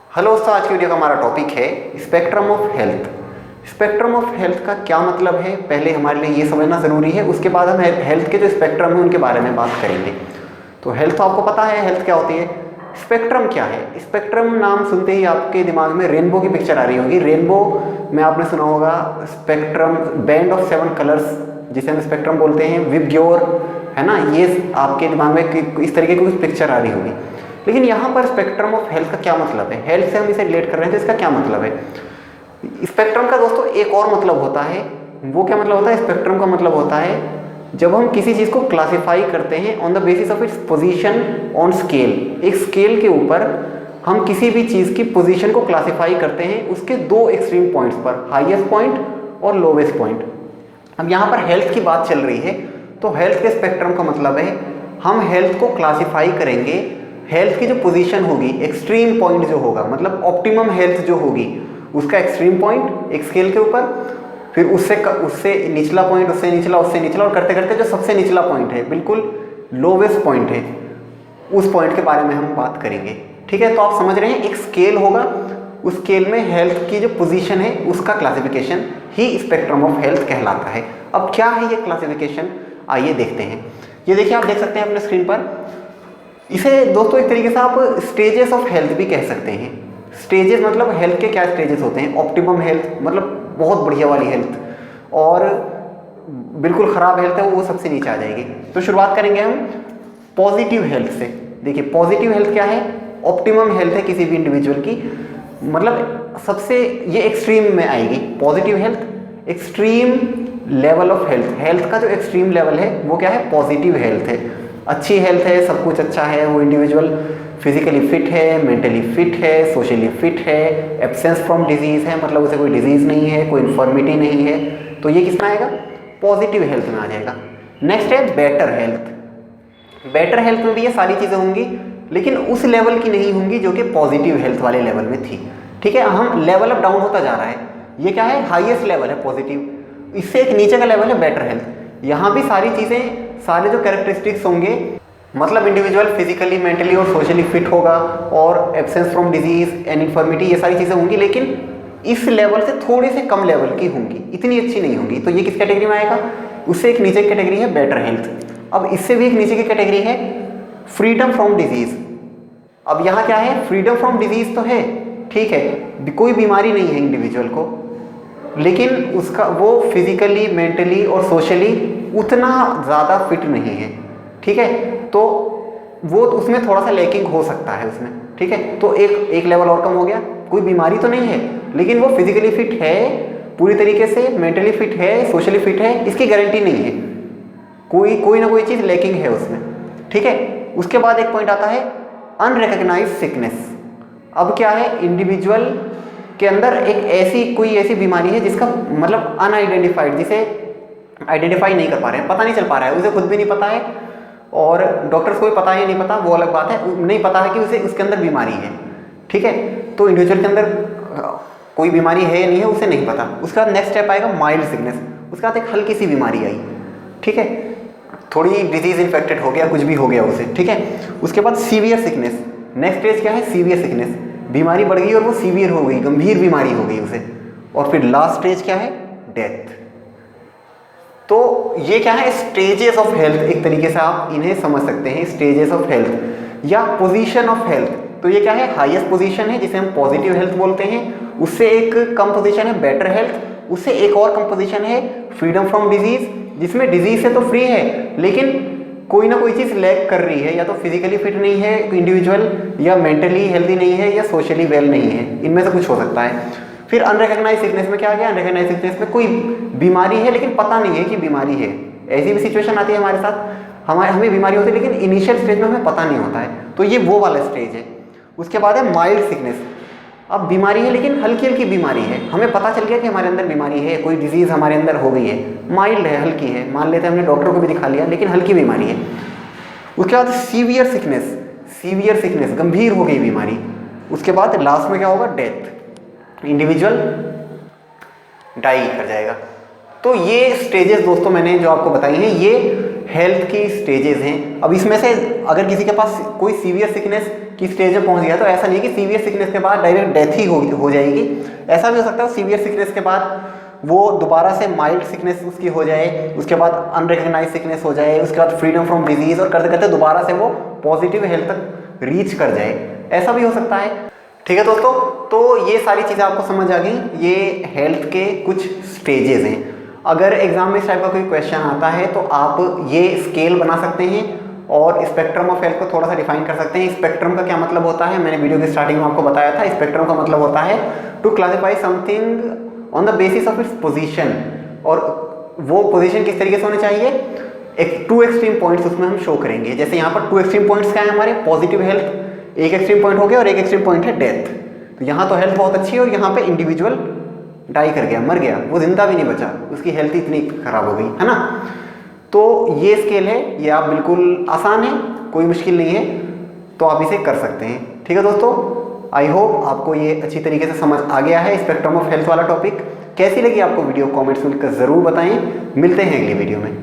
Hello दोस्तों, आज की वीडियो का हमारा टॉपिक है spectrum of health. Spectrum of health का क्या मतलब है, पहले हमारे लिए ये समझना ज़रूरी है। उसके बाद हम हेल्थ के जो स्पेक्ट्रम है उनके बारे में बात करेंगे। तो हेल्थ तो आपको पता है हेल्थ क्या होती है। स्पेक्ट्रम क्या है? स्पेक्ट्रम नाम सुनते ही आपके दिमाग में रेनबो की पिक्चर आ रही होगी। रेनबो में आपने सुना होगा स्पेक्ट्रम, बैंड ऑफ 7 कलर्स जिसे हम स्पेक्ट्रम बोलते हैं, विबग्योर, है ना। ये आपके दिमाग में इस तरीके की कुछ पिक्चर आ रही होगी। लेकिन यहाँ पर स्पेक्ट्रम ऑफ हेल्थ का क्या मतलब है? हेल्थ से हम इसे रिलेट कर रहे हैं तो इसका क्या मतलब है? स्पेक्ट्रम का दोस्तों एक और मतलब होता है। वो क्या मतलब होता है? स्पेक्ट्रम का मतलब होता है जब हम किसी चीज़ को क्लासिफाई करते हैं on the basis of its position on scale. एक स्केल के ऊपर हम किसी भी चीज़ की पोजीशन को क्लासिफाई करते हैं उसके दो एक्सट्रीम पॉइंट्स पर, हाईएस्ट पॉइंट और लोवेस्ट पॉइंट। अब यहाँ पर हेल्थ की बात चल रही है तो हेल्थ के स्पेक्ट्रम का मतलब है हम हेल्थ को क्लासिफाई करेंगे। हेल्थ की जो पोजीशन होगी, एक्सट्रीम पॉइंट जो होगा, मतलब ऑप्टिमम हेल्थ जो होगी, उसका एक्सट्रीम पॉइंट एक स्केल के ऊपर, फिर उससे निचला पॉइंट, उससे निचला, उससे निचला, और करते करते जो सबसे निचला पॉइंट है, बिल्कुल लोवेस्ट पॉइंट है, उस पॉइंट के बारे में हम बात करेंगे। ठीक है, तो आप समझ रहे हैं एक स्केल होगा, उस स्केल में हेल्थ की जो पोजीशन है उसका classification he spectrum of health कहलाता है। अब क्या है ये क्लासिफिकेशन, आइए देखते हैं। ये देखिए, आप देख सकते हैं अपने स्क्रीन पर। इसे दोस्तों एक तरीके से आप स्टेजेस ऑफ हेल्थ भी कह सकते हैं। स्टेजेस मतलब हेल्थ के क्या स्टेजेस होते हैं? ऑप्टिमम हेल्थ मतलब बहुत बढ़िया वाली हेल्थ, और बिल्कुल ख़राब हेल्थ है वो सबसे नीचे आ जाएगी। तो शुरुआत करेंगे हम पॉजिटिव हेल्थ से। देखिए, पॉजिटिव हेल्थ क्या है? ऑप्टिमम हेल्थ है किसी भी इंडिविजुअल की, मतलब सबसे ये एक्सट्रीम में आएगी। Positive health extreme level of health, health का जो एक्सट्रीम लेवल है वो क्या है? पॉजिटिव हेल्थ है। अच्छी हेल्थ है, सब कुछ अच्छा है, वो इंडिविजुअल फिजिकली फिट है, मेंटली फिट है, सोशली फिट है, एब्सेंस फ्रॉम डिजीज़ है, मतलब उसे कोई डिजीज़ नहीं है, कोई इन्फॉर्मिटी नहीं है, तो ये किस में आएगा? पॉजिटिव हेल्थ में आ जाएगा। नेक्स्ट है बेटर हेल्थ। बेटर हेल्थ में भी ये सारी चीज़ें होंगी, लेकिन उस लेवल की नहीं होंगी जो कि पॉजिटिव हेल्थ वाले लेवल में थी। ठीक है, हम लेवल अप डाउन होता जा रहा है। ये क्या है? हाईएस्ट लेवल है पॉजिटिव, इससे एक नीचे का लेवल है बेटर हेल्थ। यहाँ भी सारी चीज़ें, सारे जो कैरेक्टरिस्टिक्स होंगे, मतलब इंडिविजुअल फिजिकली, मेंटली और सोशली फिट होगा, और absence from disease and infirmity, ये सारी चीज़ें होंगी, लेकिन इस लेवल से थोड़े से कम लेवल की होंगी, इतनी अच्छी नहीं होंगी। तो ये किस कैटेगरी में आएगा? उससे एक नीचे की कैटेगरी है बेटर हेल्थ। अब इससे भी एक नीचे की कैटेगरी है फ्रीडम फ्रॉम डिजीज। अब यहाँ क्या है? फ्रीडम फ्रॉम डिजीज तो है, ठीक है, कोई बीमारी नहीं है इंडिविजुअल को, लेकिन उसका वो फिजिकली, मेंटली और सोशली उतना ज़्यादा फिट नहीं है। ठीक है, तो वो उसमें थोड़ा सा लैकिंग हो सकता है उसमें। ठीक है, तो एक लेवल और कम हो गया। कोई बीमारी तो नहीं है, लेकिन वो फिजिकली फिट है पूरी तरीके से, मेंटली फिट है, सोशली फिट है, इसकी गारंटी नहीं है, कोई ना कोई चीज़ लैकिंग है उसमें। ठीक है, उसके बाद एक पॉइंट आता है अनरिकग्नाइज्ड सिकनेस। अब क्या है? इंडिविजुअल के अंदर एक कोई ऐसी बीमारी है जिसका मतलब अनआइडेंटिफाइड, जिसे आइडेंटिफाई नहीं कर पा रहे हैं, पता नहीं चल पा रहा है, उसे खुद भी नहीं पता है और डॉक्टर्स को भी पता है नहीं पता, वो अलग बात है, नहीं पता है कि उसे उसके अंदर बीमारी है। ठीक है, तो इंडिविजुअल के अंदर कोई बीमारी है या नहीं है उसे नहीं पता। उसके बाद नेक्स्ट स्टेप आएगा माइल्ड सिकनेस। उसके बाद एक हल्की सी बीमारी आई, ठीक है, थोड़ी डिजीज इन्फेक्टेड हो गया, कुछ भी हो गया उसे। ठीक है, उसके बाद सीवियर सिकनेस। नेक्स्ट स्टेज क्या है? सीवियर सिकनेस, बीमारी बढ़ गई और वो सीवियर हो गई, गंभीर बीमारी हो गई उसे। और फिर लास्ट स्टेज क्या है? डेथ। तो ये क्या है? स्टेजेस ऑफ हेल्थ, एक तरीके से आप इन्हें समझ सकते हैं, स्टेजेस ऑफ हेल्थ या पोजीशन ऑफ हेल्थ। तो ये क्या है? हाईएस्ट पोजीशन है जिसे हम पॉजिटिव हेल्थ बोलते हैं, उससे एक कम पोजीशन है बेटर हेल्थ, उससे एक और कम पोजीशन है फ्रीडम फ्रॉम डिजीज, जिसमें डिजीज से तो फ्री है लेकिन कोई ना कोई चीज़ लैक कर रही है, या तो फिजिकली फिट नहीं है इंडिविजुअल, या मेंटली हेल्दी नहीं है, या सोशली वेल नहीं है, इनमें से कुछ हो सकता है। फिर अनरिकग्नाइज्ड सिकनेस में क्या आ गया? अनरिकग्नाइज्ड सिकनेस में कोई बीमारी है लेकिन पता नहीं है कि बीमारी है। ऐसी भी सिचुएशन आती है हमारे साथ, हमें बीमारी होती है लेकिन इनिशियल स्टेज में हमें पता नहीं होता है, तो ये वो वाला स्टेज है। उसके बाद है माइल्ड सिकनेस। अब बीमारी है लेकिन हल्की हल्की बीमारी है, हमें पता चल गया कि हमारे अंदर बीमारी है, कोई डिजीज़ हमारे अंदर हो गई है, माइल्ड है, हल्की है, मान लेते हैं हमने डॉक्टर को भी दिखा लिया, लेकिन हल्की बीमारी है। उसके बाद सीवियर सिकनेस, सीवियर सिकनेस, गंभीर हो गई बीमारी। उसके बाद लास्ट में क्या होगा? डेथ, इंडिविजुअल डाई कर जाएगा। तो ये स्टेजेस दोस्तों मैंने जो आपको बताई हैं, ये हेल्थ की स्टेजेस हैं। अब इसमें से अगर किसी के पास कोई सीवियर सिकनेस की स्टेज में पहुंच गया तो ऐसा नहीं है कि सीवियर सिकनेस के बाद डायरेक्ट डेथ ही हो जाएगी। ऐसा भी हो सकता है सीवियर सिकनेस के बाद वो दोबारा से माइल्ड सिकनेस उसकी हो जाए, उसके बाद अनरिकग्नाइज सिकनेस हो जाए, उसके बाद फ्रीडम फ्रॉम डिजीज, और करते करते दोबारा से वो पॉजिटिव हेल्थ तक रीच कर जाए, ऐसा भी हो सकता है। ठीक है दोस्तों, तो ये सारी चीज़ें आपको समझ आ गई, ये हेल्थ के कुछ स्टेजेस हैं। अगर एग्जाम में इस टाइप का कोई क्वेश्चन आता है तो आप ये स्केल बना सकते हैं और स्पेक्ट्रम ऑफ हेल्थ को थोड़ा सा डिफाइन कर सकते हैं। स्पेक्ट्रम का क्या मतलब होता है, मैंने वीडियो की स्टार्टिंग में आपको बताया था। स्पेक्ट्रम का मतलब होता है to classify something on the basis of its position, और वो पोजीशन किस तरीके से होनी चाहिए, एक टू एक्सट्रीम पॉइंट्स उसमें हम शो करेंगे। जैसे यहाँ पर टू एक्सट्रीम पॉइंट्स क्या है हमारे, पॉजिटिव हेल्थ एक एक्सट्रीम पॉइंट हो गया और एक एक्सट्रीम पॉइंट है डेथ। तो यहाँ तो हेल्थ बहुत अच्छी है और यहाँ पे इंडिविजुअल डाई कर गया, मर गया, वो जिंदा भी नहीं बचा, उसकी हेल्थ इतनी खराब हो गई, है ना। तो ये स्केल है, ये आप बिल्कुल आसान है, कोई मुश्किल नहीं है, तो आप इसे कर सकते हैं। ठीक है दोस्तों, आई होप आपको ये अच्छी तरीके से समझ आ गया है स्पेक्ट्रम ऑफ हेल्थ वाला टॉपिक। कैसी लगी आपको वीडियो, कमेंट्स में लिखकर जरूर बताएं। मिलते हैं अगली वीडियो में।